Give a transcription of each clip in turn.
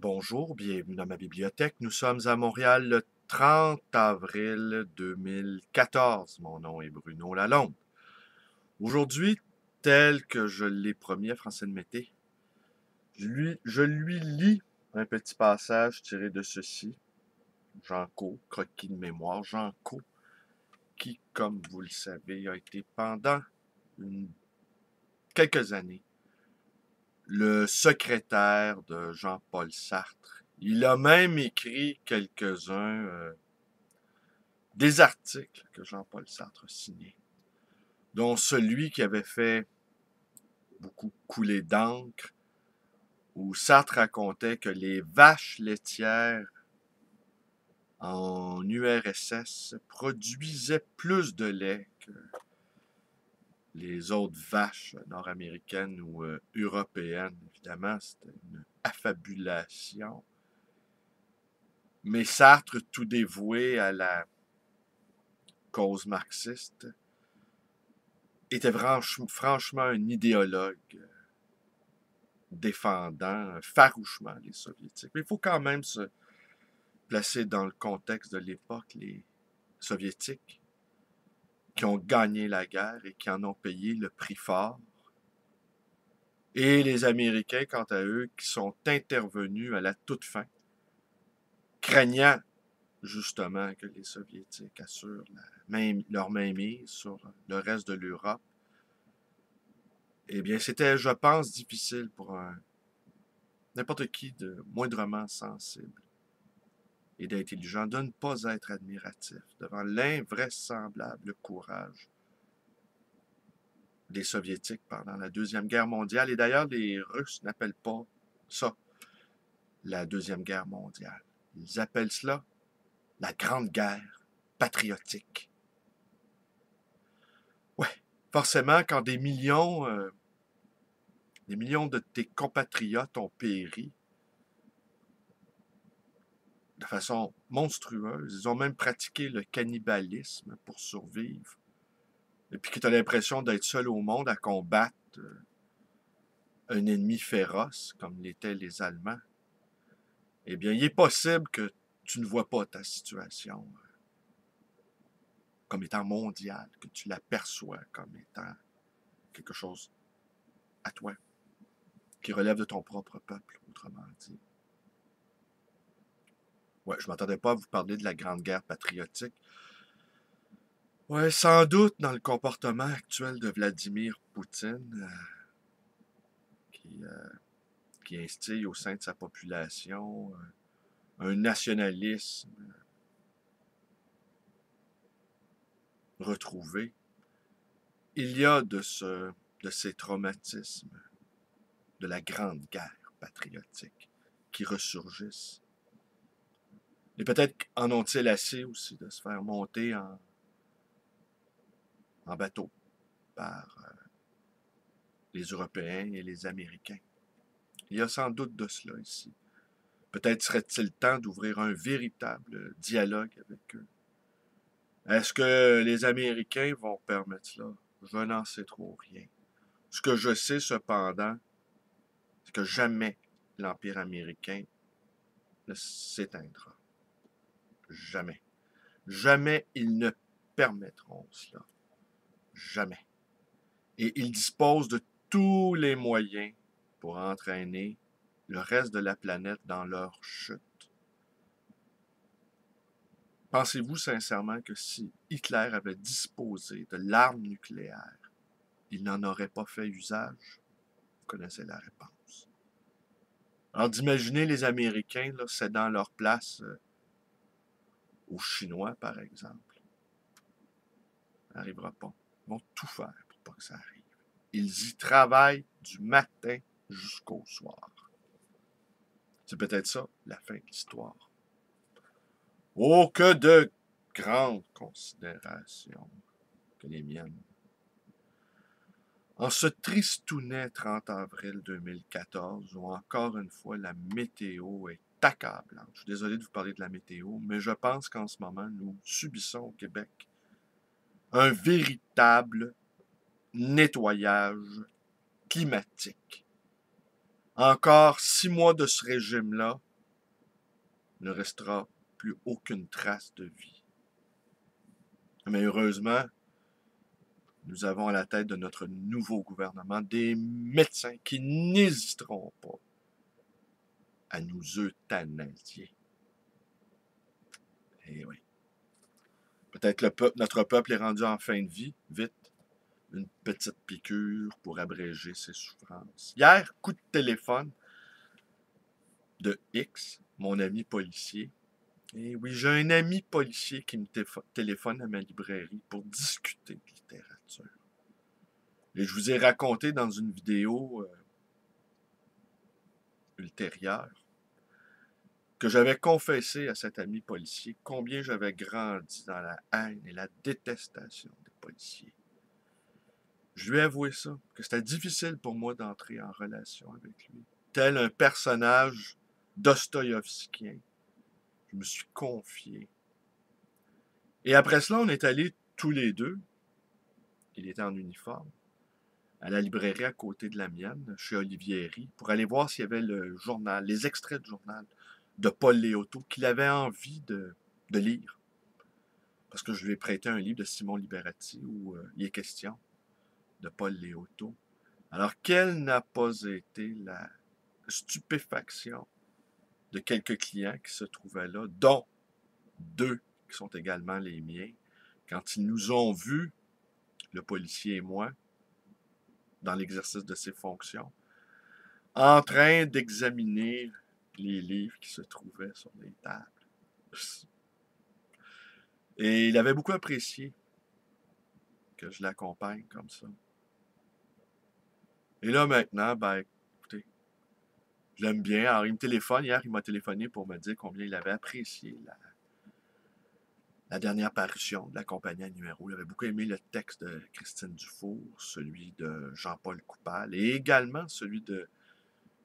Bonjour, bienvenue dans ma bibliothèque. Nous sommes à Montréal le 30 avril 2014. Mon nom est Bruno Lalonde. Aujourd'hui, tel que je l'ai promis à Francine Mété, je lui lis un petit passage tiré de ceci. Jean Co, croquis de mémoire. Jean Co, qui, comme vous le savez, a été pendant quelques années le secrétaire de Jean-Paul Sartre. Il a même écrit quelques-uns des articles que Jean-Paul Sartre a signés, dont celui qui avait fait beaucoup couler d'encre, où Sartre racontait que les vaches laitières en URSS produisaient plus de lait que les autres vaches nord-américaines ou européennes. Évidemment, c'était une affabulation. Mais Sartre, tout dévoué à la cause marxiste, était franchement un idéologue défendant farouchement les soviétiques. Mais il faut quand même se placer dans le contexte de l'époque, les soviétiques qui ont gagné la guerre et qui en ont payé le prix fort, et les Américains, quant à eux, qui sont intervenus à la toute fin, craignant justement que les Soviétiques assurent leur mainmise sur le reste de l'Europe. Eh bien, c'était, je pense, difficile pour n'importe qui de moindrement sensible et d'intelligent de ne pas être admiratif devant l'invraisemblable courage des Soviétiques pendant la Deuxième Guerre mondiale. Et d'ailleurs, les Russes n'appellent pas ça la Deuxième Guerre mondiale. Ils appellent cela la Grande Guerre patriotique. Ouais, forcément, quand des millions de tes compatriotes ont péri de façon monstrueuse, ils ont même pratiqué le cannibalisme pour survivre, et puis que tu as l'impression d'être seul au monde à combattre un ennemi féroce, comme l'étaient les Allemands, eh bien, il est possible que tu ne vois pas ta situation comme étant mondiale, que tu l'aperçois comme étant quelque chose à toi, qui relève de ton propre peuple, autrement dit. Ouais, je ne m'attendais pas à vous parler de la Grande Guerre patriotique. Ouais, sans doute dans le comportement actuel de Vladimir Poutine, qui, euh, qui instille au sein de sa population un nationalisme retrouvé. Il y a de ces traumatismes de la Grande Guerre patriotique qui ressurgissent. Et peut-être en ont-ils assez aussi de se faire monter en bateau par les Européens et les Américains. Il y a sans doute de cela ici. Peut-être serait-il temps d'ouvrir un véritable dialogue avec eux. Est-ce que les Américains vont permettre cela? Je n'en sais trop rien. Ce que je sais cependant, c'est que jamais l'Empire américain ne s'éteindra. Jamais. Jamais ils ne permettront cela. Jamais. Et ils disposent de tous les moyens pour entraîner le reste de la planète dans leur chute. Pensez-vous sincèrement que si Hitler avait disposé de l'arme nucléaire, il n'en aurait pas fait usage? Vous connaissez la réponse. Alors d'imaginer les Américains là, cédant leur place aux Chinois, par exemple, ça n'arrivera pas. Ils vont tout faire pour pas que ça arrive. Ils y travaillent du matin jusqu'au soir. C'est peut-être ça, la fin de l'histoire. Oh, que de grandes considérations que les miennes. En ce tristounet 30 avril 2014, où encore une fois la météo est accablante. Je suis désolé de vous parler de la météo, mais je pense qu'en ce moment, nous subissons au Québec un véritable nettoyage climatique. Encore 6 mois de ce régime-là, il ne restera plus aucune trace de vie. Mais heureusement, nous avons à la tête de notre nouveau gouvernement des médecins qui n'hésiteront pas à nous euthanasier. Et oui. Peut-être notre peuple est rendu en fin de vie, vite. Une petite piqûre pour abréger ses souffrances. Hier, coup de téléphone de X, mon ami policier. Et oui, j'ai un ami policier qui me téléphone à ma librairie pour discuter de littérature. Et je vous ai raconté dans une vidéo ultérieure que j'avais confessé à cet ami policier combien j'avais grandi dans la haine et la détestation des policiers. Je lui ai avoué ça, que c'était difficile pour moi d'entrer en relation avec lui. Tel un personnage dostoïevskien, je me suis confié. Et après cela, on est allés tous les deux, il était en uniforme, à la librairie à côté de la mienne, chez Olivieri, pour aller voir s'il y avait le journal, les extraits du journal de Paul Léoto qu'il avait envie de lire. Parce que je lui ai prêté un livre de Simon Liberati où il est question de Paul Léoto. Alors, quelle n'a pas été la stupéfaction de quelques clients qui se trouvaient là, dont 2 qui sont également les miens, quand ils nous ont vus, le policier et moi, dans l'exercice de ses fonctions, en train d'examiner les livres qui se trouvaient sur les tables. Et il avait beaucoup apprécié que je l'accompagne comme ça. Et là, maintenant, ben, écoutez, je l'aime bien. Alors, il me téléphone. Hier, il m'a téléphoné pour me dire combien il avait apprécié la dernière parution de la compagnie à numéro. Il avait beaucoup aimé le texte de Christine Dufour, celui de Jean-Paul Coupal et également celui de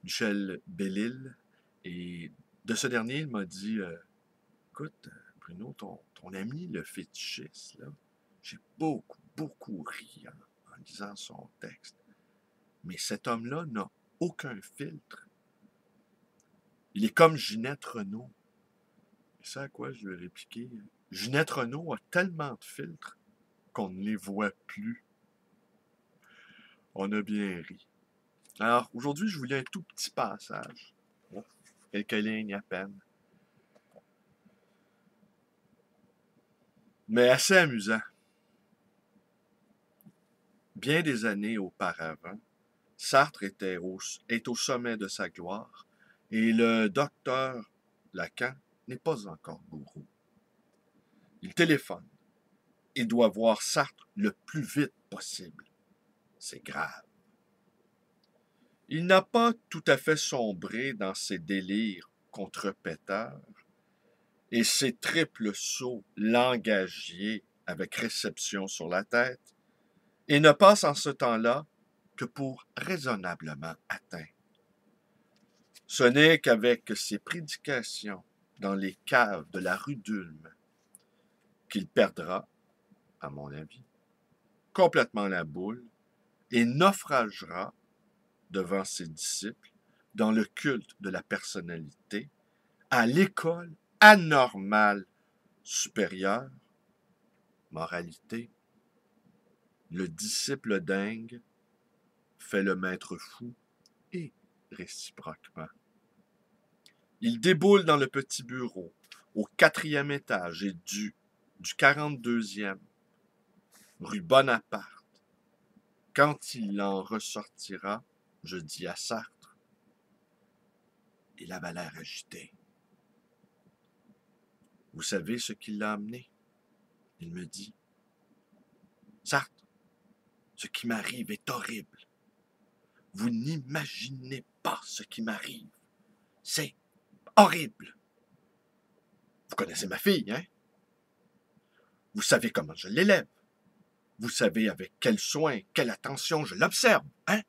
Michel Bellil. Et de ce dernier, il m'a dit écoute, Bruno, ton ami le fétichiste, là, j'ai beaucoup ri en lisant son texte. Mais cet homme-là n'a aucun filtre. Il est comme Ginette Renault. Et ça à quoi je lui ai répliqué? Ginette Renault a tellement de filtres qu'on ne les voit plus. On a bien ri. Alors, aujourd'hui, je vous lis un tout petit passage. Quelques lignes à peine. Mais assez amusant. Bien des années auparavant, Sartre est au sommet de sa gloire et le docteur Lacan n'est pas encore gourou. Il téléphone et doit voir Sartre le plus vite possible. C'est grave. Il n'a pas tout à fait sombré dans ses délires contrepéteurs et ses triples sauts langagiers avec réception sur la tête, et ne passe en ce temps-là que pour raisonnablement atteint. Ce n'est qu'avec ses prédications dans les caves de la rue d'Ulm qu'il perdra, à mon avis, complètement la boule et naufragera devant ses disciples dans le culte de la personnalité à l'école anormale supérieure, moralité. Le disciple dingue fait le maître fou et réciproquement. Il déboule dans le petit bureau au 4e étage et du 42e rue Bonaparte. Quand il en ressortira, je dis à Sartre, il avait l'air agité. Vous savez ce qui l'a amené? Il me dit, Sartre, ce qui m'arrive est horrible. Vous n'imaginez pas ce qui m'arrive. C'est horrible. Vous connaissez ma fille, hein? Vous savez comment je l'élève. Vous savez avec quel soin, quelle attention je l'observe, hein?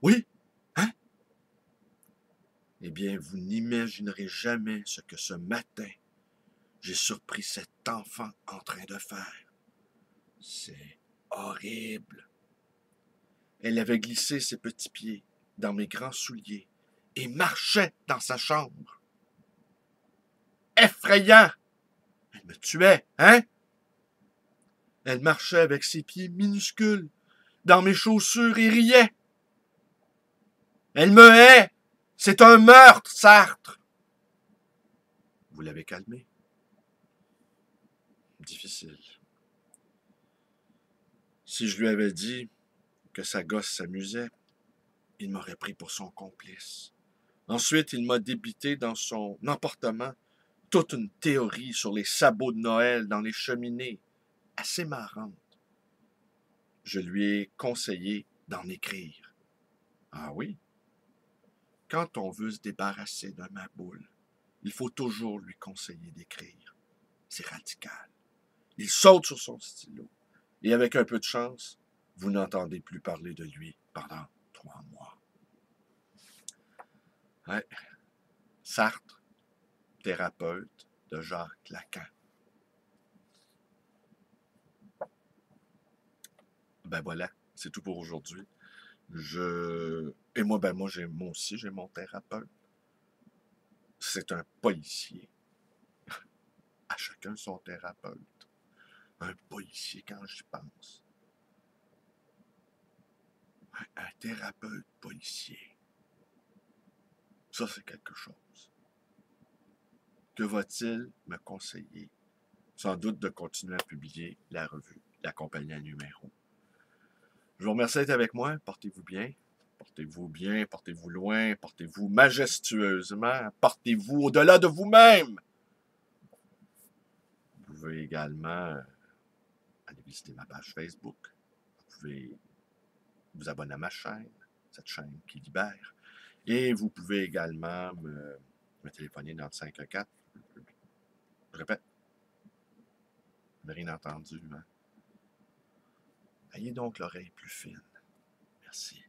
Oui, hein? Eh bien, vous n'imaginerez jamais ce que ce matin, j'ai surpris cet enfant en train de faire. C'est horrible. Elle avait glissé ses petits pieds dans mes grands souliers et marchait dans sa chambre. effrayant. Elle me tuait, hein? Elle marchait avec ses pieds minuscules dans mes chaussures et riait. Elle me hait. C'est un meurtre, Sartre. Vous l'avez calmé. Difficile. Si je lui avais dit que sa gosse s'amusait, il m'aurait pris pour son complice. Ensuite, il m'a débité dans son emportement toute une théorie sur les sabots de Noël dans les cheminées, assez marrante. Je lui ai conseillé d'en écrire. Ah oui? Quand on veut se débarrasser d'un maboule, il faut toujours lui conseiller d'écrire. C'est radical. Il saute sur son stylo. Et avec un peu de chance, vous n'entendez plus parler de lui pendant 3 mois. Ouais. Sartre, thérapeute de Jacques Lacan. Ben voilà, c'est tout pour aujourd'hui. Et moi, moi aussi, j'ai mon thérapeute. C'est un policier. À chacun son thérapeute. Un policier, quand j'y pense. Un thérapeute policier. Ça, c'est quelque chose. Que va-t-il me conseiller? Sans doute de continuer à publier la revue, la compagnie à numéro. Je vous remercie d'être avec moi. Portez-vous bien. Portez-vous bien, portez-vous loin, portez-vous majestueusement, portez-vous au-delà de vous-même. Vous pouvez également aller visiter ma page Facebook. Vous pouvez vous abonner à ma chaîne, cette chaîne qui libère. Et vous pouvez également me téléphoner dans le 514. Je répète, vous n'avez rien entendu. Hein? Ayez donc l'oreille plus fine. Merci.